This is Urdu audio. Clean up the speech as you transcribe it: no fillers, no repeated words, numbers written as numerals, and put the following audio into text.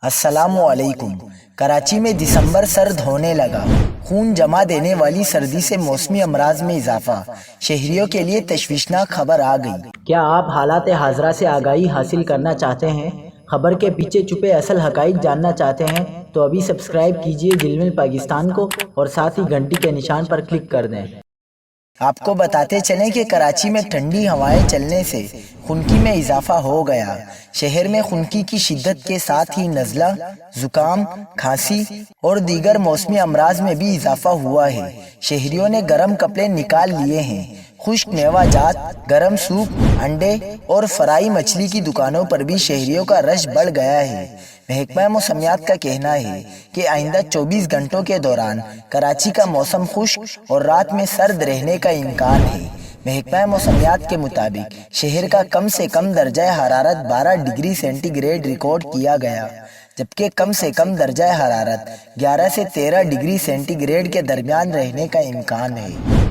السلام علیکم۔ کراچی میں دسمبر سرد ہونے لگا۔ خون جما دینے والی سردی سے موسمی امراض میں اضافہ، شہریوں کے لیے تشویشناک خبر آ گئی۔ کیا آپ حالات حاضرہ سے آگاہی حاصل کرنا چاہتے ہیں؟ خبر کے پیچھے چھپے اصل حقائق جاننا چاہتے ہیں تو ابھی سبسکرائب کیجیے دل مل پاکستان کو اور ساتھ ہی گھنٹی کے نشان پر کلک کر دیں۔ آپ کو بتاتے چلیں کہ کراچی میں ٹھنڈی ہوائیں چلنے سے خنکی میں اضافہ ہو گیا۔ شہر میں خنکی کی شدت کے ساتھ ہی نزلہ، زکام، کھانسی اور دیگر موسمی امراض میں بھی اضافہ ہوا ہے۔ شہریوں نے گرم کپڑے نکال لیے ہیں۔ خشک میوہ جات، گرم سوپ، انڈے اور فرائی مچھلی کی دکانوں پر بھی شہریوں کا رش بڑھ گیا ہے۔ محکمہ موسمیات کا کہنا ہے کہ آئندہ 24 گھنٹوں کے دوران کراچی کا موسم خشک اور رات میں سرد رہنے کا امکان ہے۔ محکمہ موسمیات کے مطابق شہر کا کم سے کم درجہ حرارت 12 ڈگری سینٹی گریڈ ریکارڈ کیا گیا، جبکہ کم سے کم درجہ حرارت 11 سے 13 ڈگری سینٹی گریڈ کے درمیان رہنے کا امکان ہے۔